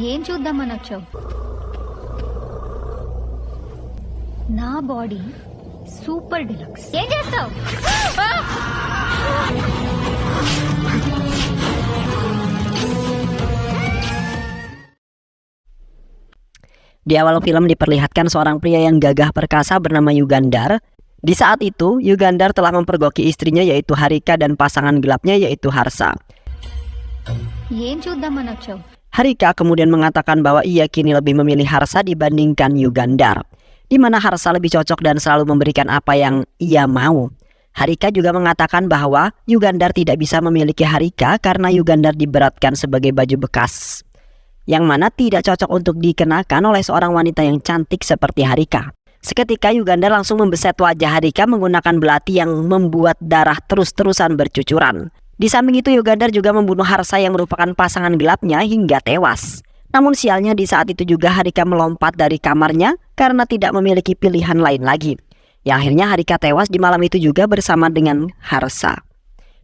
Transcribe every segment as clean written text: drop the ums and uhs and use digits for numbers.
ఏం చూద్దామని వచ్చావు? నా బాడీ సూపర్ డిలక్స్. ఏం చేస్తావు? Di awal film diperlihatkan seorang pria yang gagah perkasa bernama Yugandar. Di saat itu, Yugandar telah mempergoki istrinya yaitu Harika dan pasangan gelapnya yaitu Harsa. ఏం చూద్దామని వచ్చావు? Harika kemudian mengatakan bahwa ia kini lebih memilih Harsa dibandingkan Yugandar, di mana Harsa lebih cocok dan selalu memberikan apa yang ia mau. Harika juga mengatakan bahwa Yugandar tidak bisa memiliki Harika karena Yugandar diberatkan sebagai baju bekas, yang mana tidak cocok untuk dikenakan oleh seorang wanita yang cantik seperti Harika. Seketika Yugandar langsung membeset wajah Harika menggunakan belati yang membuat darah terus-terusan bercucuran. Di samping itu Yugandar juga membunuh Harsa yang merupakan pasangan gelapnya hingga tewas. Namun sialnya di saat itu juga Harika melompat dari kamarnya karena tidak memiliki pilihan lain lagi. Yang akhirnya Harika tewas di malam itu juga bersama dengan Harsa.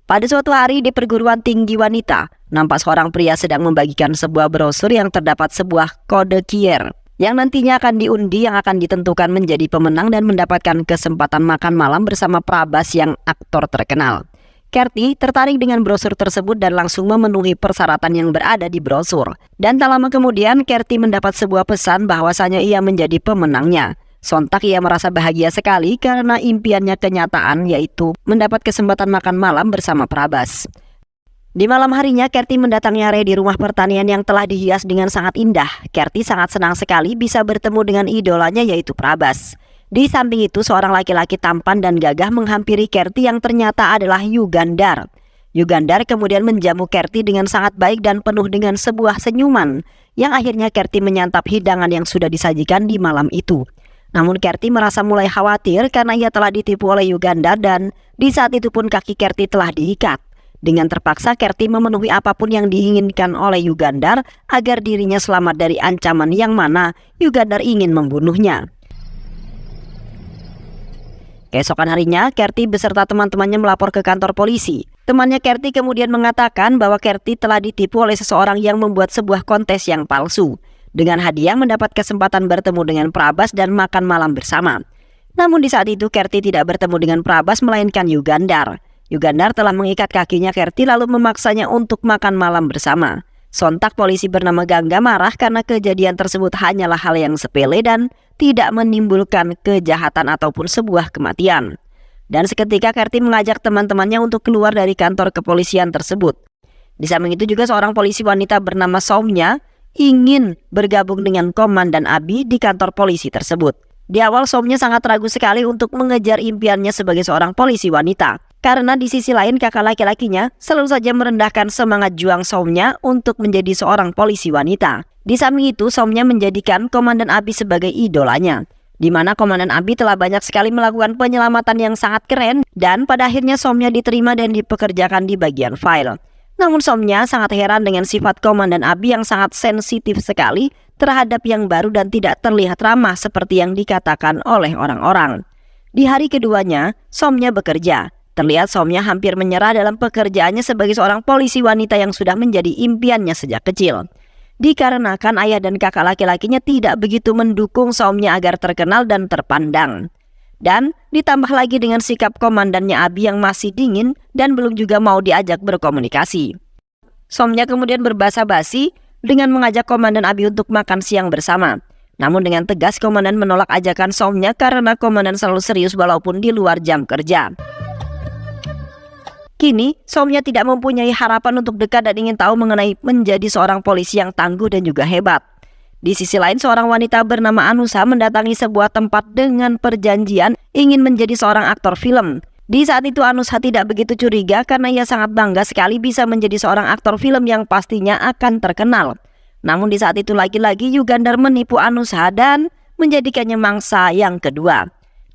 Pada suatu hari di perguruan tinggi wanita, nampak seorang pria sedang membagikan sebuah brosur yang terdapat sebuah kode QR yang nantinya akan diundi yang akan ditentukan menjadi pemenang dan mendapatkan kesempatan makan malam bersama Prabas yang aktor terkenal. Kerti tertarik dengan brosur tersebut dan langsung memenuhi persyaratan yang berada di brosur. Dan tak lama kemudian Kerti mendapat sebuah pesan bahwasanya ia menjadi pemenangnya. Sontak ia merasa bahagia sekali karena impiannya kenyataan, yaitu mendapat kesempatan makan malam bersama Prabas. Di malam harinya Kerti mendatangi area di rumah pertanian yang telah dihias dengan sangat indah. Kerti sangat senang sekali bisa bertemu dengan idolanya yaitu Prabas. Di samping itu seorang laki-laki tampan dan gagah menghampiri Kerti yang ternyata adalah Yugandar. Yugandar kemudian menjamu Kerti dengan sangat baik dan penuh dengan sebuah senyuman, yang akhirnya Kerti menyantap hidangan yang sudah disajikan di malam itu. Namun Kerti merasa mulai khawatir karena ia telah ditipu oleh Yugandar dan di saat itu pun kaki Kerti telah diikat. Dengan terpaksa Kerti memenuhi apapun yang diinginkan oleh Yugandar agar dirinya selamat dari ancaman yang mana Yugandar ingin membunuhnya. Keesokan harinya Kerti beserta teman-temannya melapor ke kantor polisi. Temannya Kerti kemudian mengatakan bahwa Kerti telah ditipu oleh seseorang yang membuat sebuah kontes yang palsu. Dengan hadiah mendapat kesempatan bertemu dengan Prabas dan makan malam bersama. Namun di saat itu Kerti tidak bertemu dengan Prabas melainkan Yugandar. Yugandar telah mengikat kakinya Kerti lalu memaksanya untuk makan malam bersama. Sontak polisi bernama Gangga marah karena kejadian tersebut hanyalah hal yang sepele dan tidak menimbulkan kejahatan ataupun sebuah kematian. Dan seketika Kerti mengajak teman-temannya untuk keluar dari kantor kepolisian tersebut. Di samping itu juga seorang polisi wanita bernama Soumya ingin bergabung dengan Komandan Abi di kantor polisi tersebut. Di awal Soumya sangat ragu sekali untuk mengejar impiannya sebagai seorang polisi wanita. Karena di sisi lain kakak laki-lakinya selalu saja merendahkan semangat juang Soumya untuk menjadi seorang polisi wanita. Di samping itu Soumya menjadikan Komandan Abi sebagai idolanya. Di mana Komandan Abi telah banyak sekali melakukan penyelamatan yang sangat keren dan pada akhirnya Soumya diterima dan dipekerjakan di bagian file. Namun Soumya sangat heran dengan sifat Komandan Abi yang sangat sensitif sekali terhadap yang baru dan tidak terlihat ramah seperti yang dikatakan oleh orang-orang. Di hari keduanya, Soumya bekerja. Terlihat Soumya hampir menyerah dalam pekerjaannya sebagai seorang polisi wanita yang sudah menjadi impiannya sejak kecil. Dikarenakan ayah dan kakak laki-lakinya tidak begitu mendukung Soumya agar terkenal dan terpandang. Dan ditambah lagi dengan sikap komandannya Abi yang masih dingin dan belum juga mau diajak berkomunikasi. Soumya kemudian berbasa-basi dengan mengajak Komandan Abi untuk makan siang bersama. Namun dengan tegas komandan menolak ajakan Soumya karena komandan selalu serius walaupun di luar jam kerja. Kini Soumya tidak mempunyai harapan untuk dekat dan ingin tahu mengenai menjadi seorang polisi yang tangguh dan juga hebat. Di sisi lain seorang wanita bernama Anusa mendatangi sebuah tempat dengan perjanjian ingin menjadi seorang aktor film. Di saat itu Anusa tidak begitu curiga karena ia sangat bangga sekali bisa menjadi seorang aktor film yang pastinya akan terkenal. Namun di saat itu lagi-lagi Yugandar menipu Anusa dan menjadikannya mangsa yang kedua.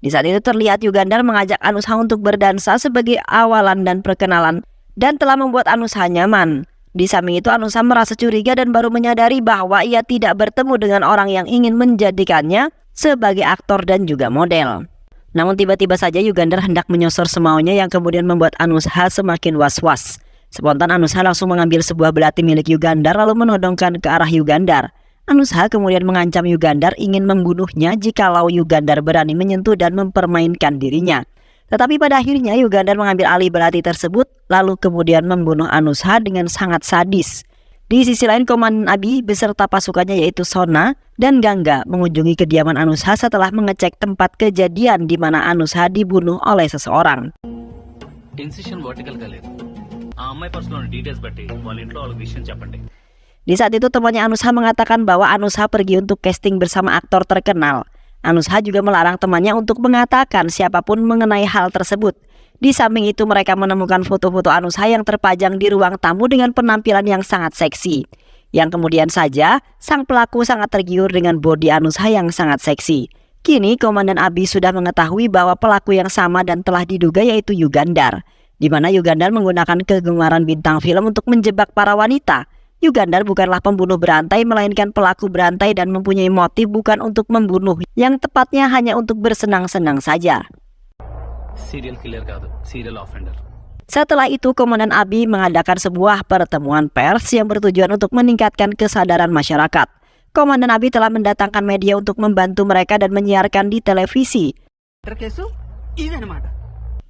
Di saat itu terlihat Yugandar mengajak Anusa untuk berdansa sebagai awalan dan perkenalan dan telah membuat Anusa nyaman. Di samping itu Anusa merasa curiga dan baru menyadari bahwa ia tidak bertemu dengan orang yang ingin menjadikannya sebagai aktor dan juga model. Namun tiba-tiba saja Yugandar hendak menyosor semaunya yang kemudian membuat Anusa semakin was-was. Spontan Anusha langsung mengambil sebuah belati milik Yugandar lalu menodongkan ke arah Yugandar. Anusha kemudian mengancam Yugandar ingin membunuhnya jikalau Yugandar berani menyentuh dan mempermainkan dirinya. Tetapi pada akhirnya Yugandar mengambil alih belati tersebut lalu kemudian membunuh Anusha dengan sangat sadis. Di sisi lain, Komandan Abi beserta pasukannya yaitu Sona dan Gangga mengunjungi kediaman Anusha setelah mengecek tempat kejadian di mana Anusha dibunuh oleh seseorang. Incision vertical గా లేదు ఆ అమ్మాయి personal details బట్టి వాళ్ళ ఇంట్లో వాళ్ళ విషయం చెప్పండి. Di saat itu temannya Anusha mengatakan bahwa Anusha pergi untuk casting bersama aktor terkenal. Anusha juga melarang temannya untuk mengatakan siapapun mengenai hal tersebut. Di samping itu mereka menemukan foto-foto Anusha yang terpajang di ruang tamu dengan penampilan yang sangat seksi. Yang kemudian saja sang pelaku sangat tergiur dengan bodi Anusha yang sangat seksi. Kini Komandan Abi sudah mengetahui bahwa pelaku yang sama dan telah diduga yaitu Yugandar, di mana Yugandar menggunakan kegemaran bintang film untuk menjebak para wanita. Yugandar bukanlah pembunuh berantai melainkan pelaku berantai dan mempunyai motif bukan untuk membunuh, yang tepatnya hanya untuk bersenang-senang saja. Serial killer కాదు, serial offender. Setelah itu Komandan Abi mengadakan sebuah pertemuan pers yang bertujuan untuk meningkatkan kesadaran masyarakat. Komandan Abi telah mendatangkan media untuk membantu mereka dan menyiarkan di televisi.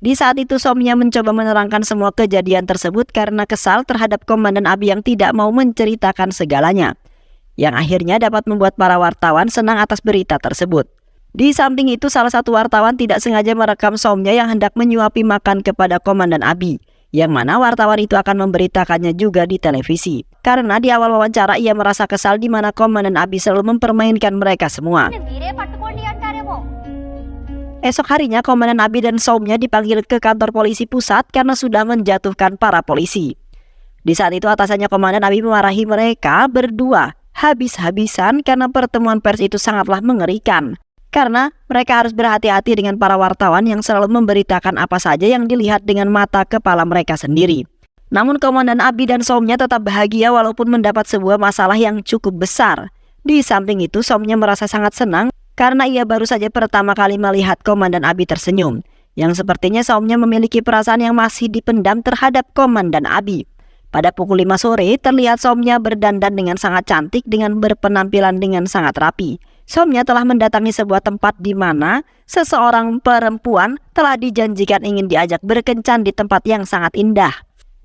Di saat itu Somya mencoba menerangkan semua kejadian tersebut karena kesal terhadap Komandan Abi yang tidak mau menceritakan segalanya, yang akhirnya dapat membuat para wartawan senang atas berita tersebut. Di samping itu salah satu wartawan tidak sengaja merekam Somya yang hendak menyuapi makan kepada Komandan Abi, yang mana wartawan itu akan memberitakannya juga di televisi. Karena di awal wawancara ia merasa kesal di mana Komandan Abi selalu mempermainkan mereka semua. Esok harinya Komandan Abi dan Somya dipanggil ke kantor polisi pusat karena sudah menjatuhkan para polisi. Di saat itu atasannya Komandan Abi memarahi mereka berdua habis-habisan karena pertemuan pers itu sangatlah mengerikan. Karena mereka harus berhati-hati dengan para wartawan yang selalu memberitakan apa saja yang dilihat dengan mata kepala mereka sendiri. Namun Komandan Abi dan Somya tetap bahagia walaupun mendapat sebuah masalah yang cukup besar. Di samping itu Somya merasa sangat senang karena ia baru saja pertama kali melihat Komandan Abi tersenyum, yang sepertinya Somya memiliki perasaan yang masih dipendam terhadap Komandan Abi. Pada pukul 5 sore terlihat Somya berdandan dengan sangat cantik dengan berpenampilan dengan sangat rapi. Somya telah mendatangi sebuah tempat di mana seseorang perempuan telah dijanjikan ingin diajak berkencan di tempat yang sangat indah.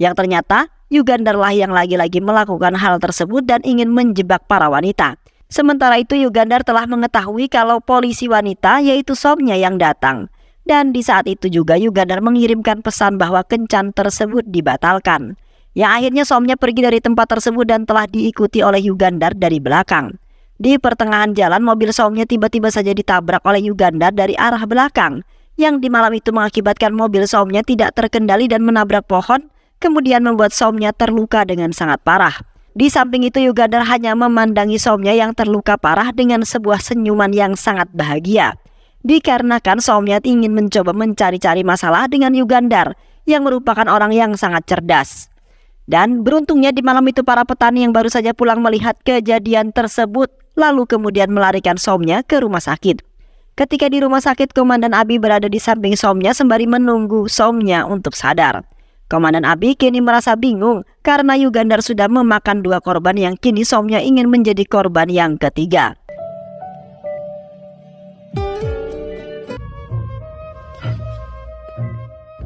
Yang ternyata Yugandarlah yang lagi-lagi melakukan hal tersebut dan ingin menjebak para wanita. Sementara itu Yugandar telah mengetahui kalau polisi wanita yaitu Somya yang datang. Dan di saat itu juga Yugandar mengirimkan pesan bahwa kencan tersebut dibatalkan. Yang akhirnya Somya pergi dari tempat tersebut dan telah diikuti oleh Yugandar dari belakang. Di pertengahan jalan mobil Somya tiba-tiba saja ditabrak oleh Yugandar dari arah belakang, yang di malam itu mengakibatkan mobil Somya tidak terkendali dan menabrak pohon, kemudian membuat Somya terluka dengan sangat parah. Di samping itu Yugandar hanya memandangi Somya yang terluka parah dengan sebuah senyuman yang sangat bahagia. Dikarenakan Somya ingin mencoba mencari-cari masalah dengan Yugandar yang merupakan orang yang sangat cerdas. Dan beruntungnya di malam itu para petani yang baru saja pulang melihat kejadian tersebut lalu kemudian melarikan Somya ke rumah sakit. Ketika di rumah sakit Komandan Abi berada di samping Somya sembari menunggu Somya untuk sadar. Komandan Abi kini merasa bingung karena Yugandar sudah memakan 2 korban yang kini Somya ingin menjadi korban yang ketiga.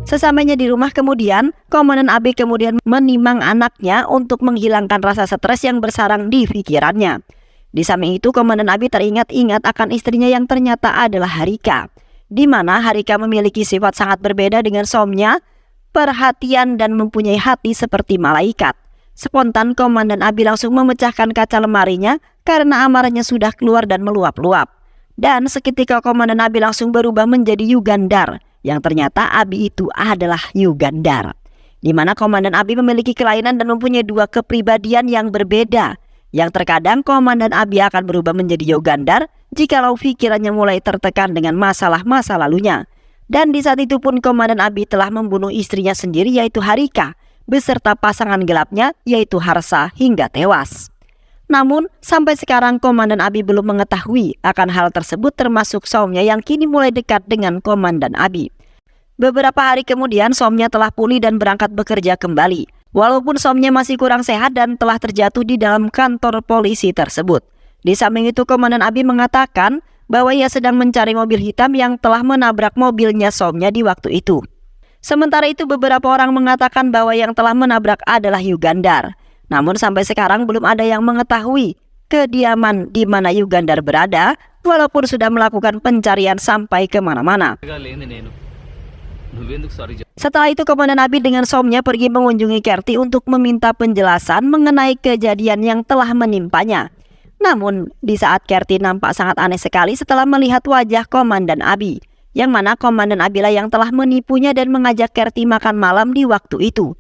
Sesampainya di rumah kemudian, Komandan Abi kemudian menimang anaknya untuk menghilangkan rasa stres yang bersarang di pikirannya. Di samping itu, Komandan Abi teringat-ingat akan istrinya yang ternyata adalah Harika, di mana Harika memiliki sifat sangat berbeda dengan Somya, perhatian dan mempunyai hati seperti malaikat. Spontan Komandan Abi langsung memecahkan kaca lemarinya karena amarahnya sudah keluar dan meluap-luap. Dan seketika Komandan Abi langsung berubah menjadi Yugandar, yang ternyata Abi itu adalah Yugandar. Di mana Komandan Abi memiliki kelainan dan mempunyai 2 kepribadian yang berbeda. Yang terkadang Komandan Abi akan berubah menjadi Yugandar jikalau pikirannya mulai tertekan dengan masalah-masa lalunya. Dan di saat itu pun Komandan Abi telah membunuh istrinya sendiri yaitu Harika, beserta pasangan gelapnya yaitu Harsa hingga tewas. Namun sampai sekarang Komandan Abi belum mengetahui akan hal tersebut termasuk Somya yang kini mulai dekat dengan Komandan Abi. Beberapa hari kemudian Somya telah pulih dan berangkat bekerja kembali. Walaupun Somnya masih kurang sehat dan telah terjatuh di dalam kantor polisi tersebut. Di samping itu, Komandan Abi mengatakan bahwa ia sedang mencari mobil hitam yang telah menabrak mobilnya Somnya di waktu itu. Sementara itu, beberapa orang mengatakan bahwa yang telah menabrak adalah Yugandar. Namun sampai sekarang belum ada yang mengetahui kediaman di mana Yugandar berada, walaupun sudah melakukan pencarian sampai kemana-mana. లేని నేను నువ్వెందుకు sorry Setelah itu, Komandan Abi dengan Somnya pergi mengunjungi Kerti untuk meminta penjelasan mengenai kejadian yang telah menimpanya. Namun, di saat Kerti nampak sangat aneh sekali setelah melihat wajah Komandan Abi, yang mana Komandan Abi lah yang telah menipunya dan mengajak Kerti makan malam di waktu itu.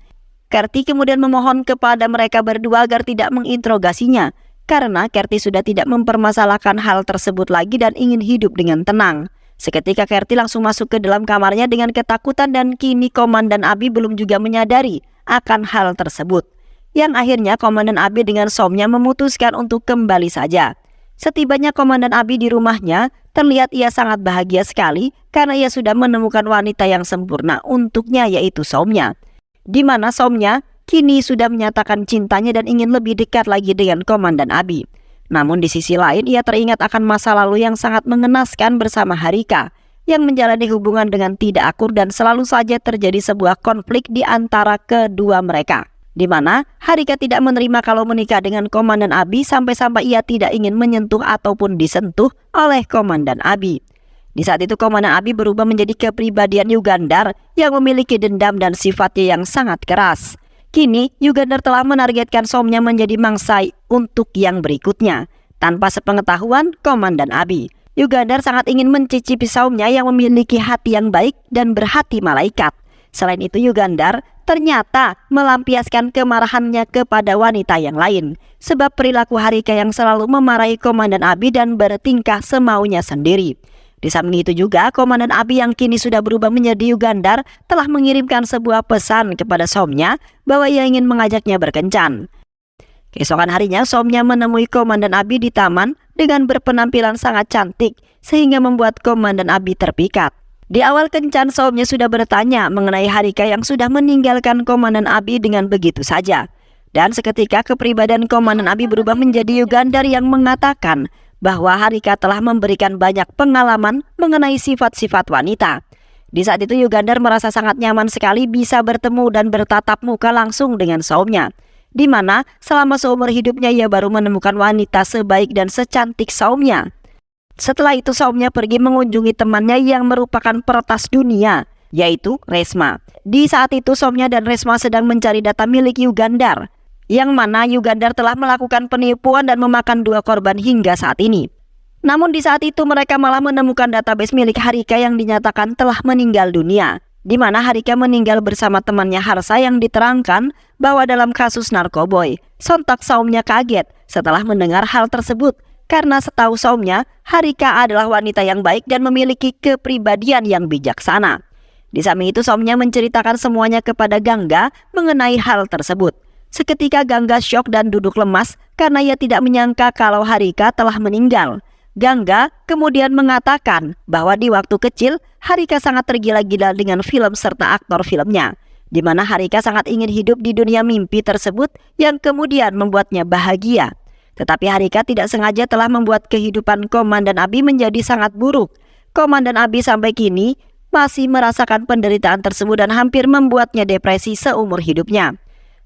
Kerti kemudian memohon kepada mereka berdua agar tidak menginterogasinya, karena Kerti sudah tidak mempermasalahkan hal tersebut lagi dan ingin hidup dengan tenang. Seketika Kerti langsung masuk ke dalam kamarnya dengan ketakutan dan kini Komandan Abi belum juga menyadari akan hal tersebut. Yang akhirnya Komandan Abi dengan Somnya memutuskan untuk kembali saja. Setibanya Komandan Abi di rumahnya, terlihat ia sangat bahagia sekali karena ia sudah menemukan wanita yang sempurna untuknya, yaitu Somnya. Di mana Somnya kini sudah menyatakan cintanya dan ingin lebih dekat lagi dengan Komandan Abi. Namun di sisi lain ia teringat akan masa lalu yang sangat mengenaskan bersama Harika yang menjalani hubungan dengan tidak akur dan selalu saja terjadi sebuah konflik di antara kedua mereka. Di mana Harika tidak menerima kalau menikah dengan Komandan Abi sampai-sampai ia tidak ingin menyentuh ataupun disentuh oleh Komandan Abi. Di saat itu Komandan Abi berubah menjadi kepribadian Yugandar yang memiliki dendam dan sifatnya yang sangat keras. Kini, Yugandar telah menargetkan Somnya menjadi mangsai untuk yang berikutnya. Tanpa sepengetahuan Komandan Abi, Yugandar sangat ingin mencicipi Somnya yang memiliki hati yang baik dan berhati malaikat. Selain itu, Yugandar ternyata melampiaskan kemarahannya kepada wanita yang lain. Sebab perilaku Harika yang selalu memarahi Komandan Abi dan bertingkah semaunya sendiri. Di samping itu juga, Komandan Abi yang kini sudah berubah menjadi Yugandar telah mengirimkan sebuah pesan kepada Somnya bahwa ia ingin mengajaknya berkencan. Keesokan harinya, Somnya menemui Komandan Abi di taman dengan berpenampilan sangat cantik sehingga membuat Komandan Abi terpikat. Di awal kencan, Somnya sudah bertanya mengenai Harika yang sudah meninggalkan Komandan Abi dengan begitu saja. Dan seketika kepribadian Komandan Abi berubah menjadi Yugandar yang mengatakan bahwa Harika telah memberikan banyak pengalaman mengenai sifat-sifat wanita. Di saat itu Yugandar merasa sangat nyaman sekali bisa bertemu dan bertatap muka langsung dengan Somnya. Di mana selama seumur hidupnya ia baru menemukan wanita sebaik dan secantik Somnya. Setelah itu Somnya pergi mengunjungi temannya yang merupakan peretas dunia, yaitu Resma. Di saat itu Somnya dan Resma sedang mencari data milik Yugandar, yang mana Yugandar telah melakukan penipuan dan memakan 2 korban hingga saat ini. Namun di saat itu mereka malah menemukan database milik Harika yang dinyatakan telah meninggal dunia, di mana Harika meninggal bersama temannya Harsa yang diterangkan bahwa dalam kasus narkoboy. Sontak Somnya kaget setelah mendengar hal tersebut, karena setahu Somnya Harika adalah wanita yang baik dan memiliki kepribadian yang bijaksana. Di samping itu Somnya menceritakan semuanya kepada Gangga mengenai hal tersebut. Seketika Gangga syok dan duduk lemas karena ia tidak menyangka kalau Harika telah meninggal. Gangga kemudian mengatakan bahwa di waktu kecil Harika sangat tergila-gila dengan film serta aktor filmnya, di mana Harika sangat ingin hidup di dunia mimpi tersebut yang kemudian membuatnya bahagia. Tetapi Harika tidak sengaja telah membuat kehidupan Komandan Abi menjadi sangat buruk. Komandan Abi sampai kini masih merasakan penderitaan tersebut dan hampir membuatnya depresi seumur hidupnya.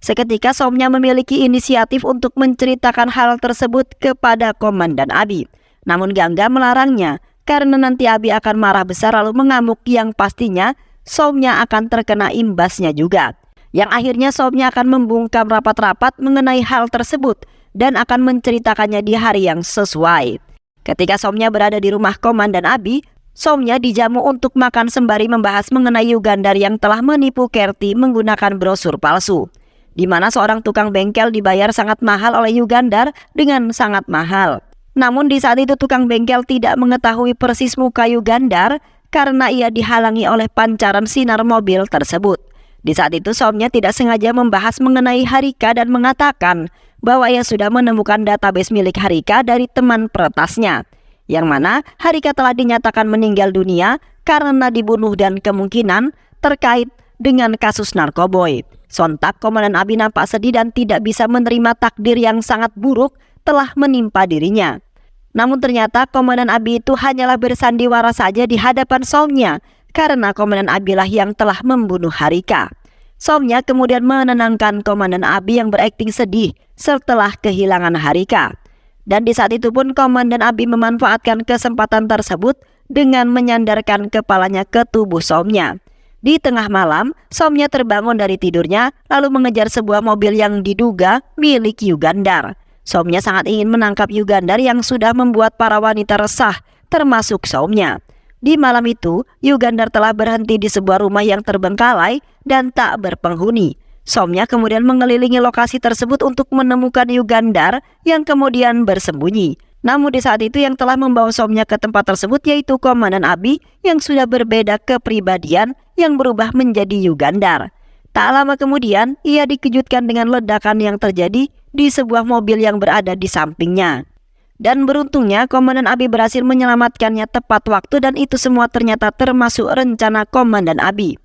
Seketika Somnya memiliki inisiatif untuk menceritakan hal tersebut kepada Komandan Abi. Namun Gangga melarangnya karena nanti Abi akan marah besar lalu mengamuk yang pastinya Somnya akan terkena imbasnya juga. Yang akhirnya Somnya akan membungkam rapat-rapat mengenai hal tersebut dan akan menceritakannya di hari yang sesuai. Ketika Somnya berada di rumah Komandan Abi, Somnya dijamu untuk makan sembari membahas mengenai Yugandar yang telah menipu Kerti menggunakan brosur palsu, di mana seorang tukang bengkel dibayar sangat mahal oleh Yugandar dengan sangat mahal. Namun di saat itu tukang bengkel tidak mengetahui persis muka Yugandar karena ia dihalangi oleh pancaran sinar mobil tersebut. Di saat itu Somnya tidak sengaja membahas mengenai Harika dan mengatakan bahwa ia sudah menemukan database milik Harika dari teman peretasnya, yang mana Harika telah dinyatakan meninggal dunia karena dibunuh dan kemungkinan terkait dengan kasus narkoboy. Sontak Komandan Abi nampak sedih dan tidak bisa menerima takdir yang sangat buruk telah menimpa dirinya. Namun ternyata Komandan Abi itu hanyalah bersandiwara saja di hadapan Somnya, karena Komandan Abi lah yang telah membunuh Harika. Somnya kemudian menenangkan Komandan Abi yang berakting sedih setelah kehilangan Harika. Dan di saat itu pun Komandan Abi memanfaatkan kesempatan tersebut dengan menyandarkan kepalanya ke tubuh Somnya. Di tengah malam, Somnya terbangun dari tidurnya lalu mengejar sebuah mobil yang diduga milik Yugandar. Somnya sangat ingin menangkap Yugandar yang sudah membuat para wanita resah, termasuk Somnya. Di malam itu, Yugandar telah berhenti di sebuah rumah yang terbengkalai dan tak berpenghuni. Somnya kemudian mengelilingi lokasi tersebut untuk menemukan Yugandar yang kemudian bersembunyi. Namun di saat itu yang telah membawa Somnya ke tempat tersebut yaitu Komandan Abi yang sudah berbeda kepribadian yang berubah menjadi Yugandar. Tak lama kemudian, ia dikejutkan dengan ledakan yang terjadi di sebuah mobil yang berada di sampingnya. Dan beruntungnya Komandan Abi berhasil menyelamatkannya tepat waktu dan itu semua ternyata termasuk rencana Komandan Abi.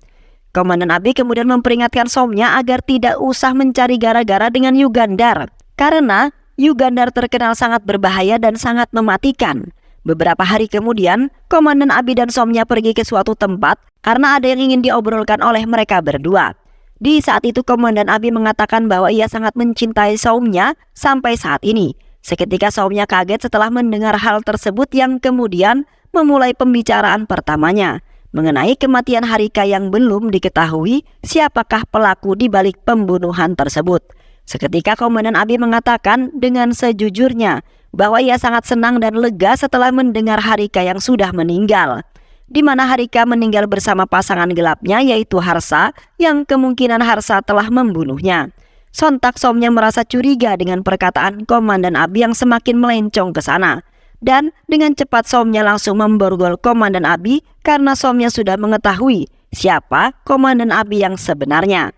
Komandan Abi kemudian memperingatkan Somnya agar tidak usah mencari gara-gara dengan Yugandar, karena Yugandar terkenal sangat berbahaya dan sangat mematikan. Beberapa hari kemudian, Komandan Abi dan Somnya pergi ke suatu tempat karena ada yang ingin diobrolkan oleh mereka berdua. Di saat itu Komandan Abi mengatakan bahwa ia sangat mencintai Somnya sampai saat ini. Seketika Somnya kaget setelah mendengar hal tersebut yang kemudian memulai pembicaraan pertamanya mengenai kematian Harika yang belum diketahui siapakah pelaku di balik pembunuhan tersebut. Seketika Komandan Abi mengatakan dengan sejujurnya bahwa ia sangat senang dan lega setelah mendengar Harika yang sudah meninggal, di mana Harika meninggal bersama pasangan gelapnya yaitu Harsa yang kemungkinan Harsa telah membunuhnya. Sontak Somnya merasa curiga dengan perkataan Komandan Abi yang semakin melencong ke sana. Dan dengan cepat Somnya langsung memborgol Komandan Abi karena Somnya sudah mengetahui siapa Komandan Abi yang sebenarnya.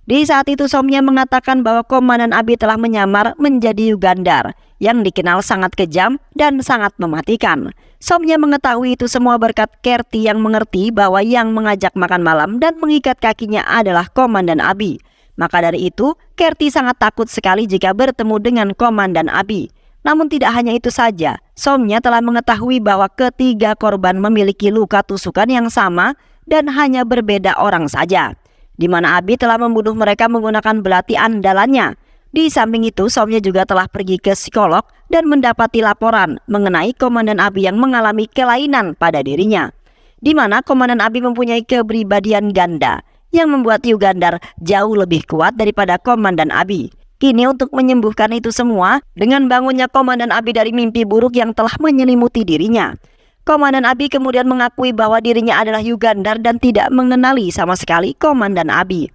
Di saat itu Somnya mengatakan bahwa Komandan Abi telah menyamar menjadi Yugandar yang dikenal sangat kejam dan sangat mematikan. Somnya mengetahui itu semua berkat Kerti yang mengerti bahwa yang mengajak makan malam dan mengikat kakinya adalah Komandan Abi. Maka dari itu, Kerti sangat takut sekali jika bertemu dengan Komandan Abi. Namun tidak hanya itu saja, Somnya telah mengetahui bahwa ketiga korban memiliki luka tusukan yang sama dan hanya berbeda orang saja, di mana Abi telah membunuh mereka menggunakan belati andalannya. Di samping itu, Somnya juga telah pergi ke psikolog dan mendapati laporan mengenai Komandan Abi yang mengalami kelainan pada dirinya, di mana Komandan Abi mempunyai kepribadian ganda yang membuat Yugandar jauh lebih kuat daripada Komandan Abi. Kini untuk menyembuhkan itu semua, dengan bangunnya Komandan Abi dari mimpi buruk yang telah menyelimuti dirinya, Komandan Abi kemudian mengakui bahwa dirinya adalah Yugandar dan tidak mengenali sama sekali Komandan Abi.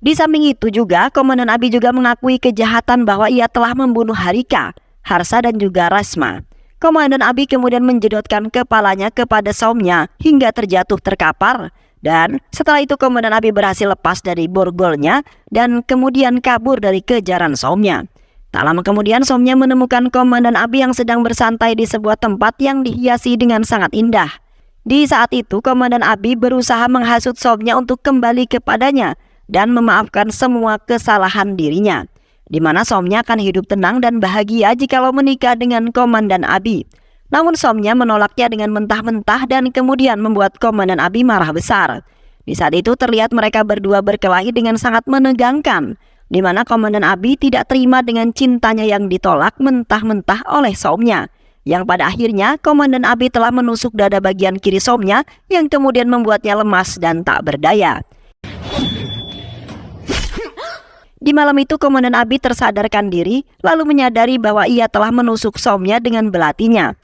Di samping itu juga, Komandan Abi juga mengakui kejahatan bahwa ia telah membunuh Harika, Harsa dan juga Rasma. Komandan Abi kemudian menjedotkan kepalanya kepada Somnya hingga terjatuh terkapar. Dan setelah itu Komandan Abi berhasil lepas dari borgolnya dan kemudian kabur dari kejaran Somnya. Tak lama kemudian Somnya menemukan Komandan Abi yang sedang bersantai di sebuah tempat yang dihiasi dengan sangat indah. Di saat itu Komandan Abi berusaha menghasut Somnya untuk kembali kepadanya dan memaafkan semua kesalahan dirinya, di mana Somnya akan hidup tenang dan bahagia jikalau menikah dengan Komandan Abi. Namun Somnya menolaknya dengan mentah-mentah dan kemudian membuat Komandan Abi marah besar. Di saat itu terlihat mereka berdua berkelahi dengan sangat menegangkan, di mana Komandan Abi tidak terima dengan cintanya yang ditolak mentah-mentah oleh Somnya, yang pada akhirnya Komandan Abi telah menusuk dada bagian kiri Somnya yang kemudian membuatnya lemas dan tak berdaya. Di malam itu Komandan Abi tersadarkan diri lalu menyadari bahwa ia telah menusuk Somnya dengan belatinya.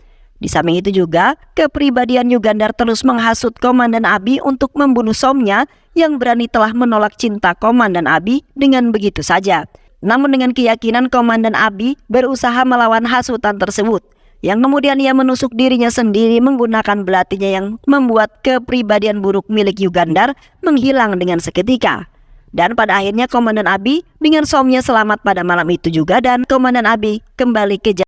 Di samping itu juga, kepribadian Yugandar terus menghasut Komandan Abi untuk membunuh Somnya yang berani telah menolak cinta Komandan Abi dengan begitu saja. Namun dengan keyakinan Komandan Abi berusaha melawan hasutan tersebut, yang kemudian ia menusuk dirinya sendiri menggunakan belatinya yang membuat kepribadian buruk milik Yugandar menghilang dengan seketika. Dan pada akhirnya Komandan Abi dengan Somnya selamat pada malam itu juga dan Komandan Abi kembali ke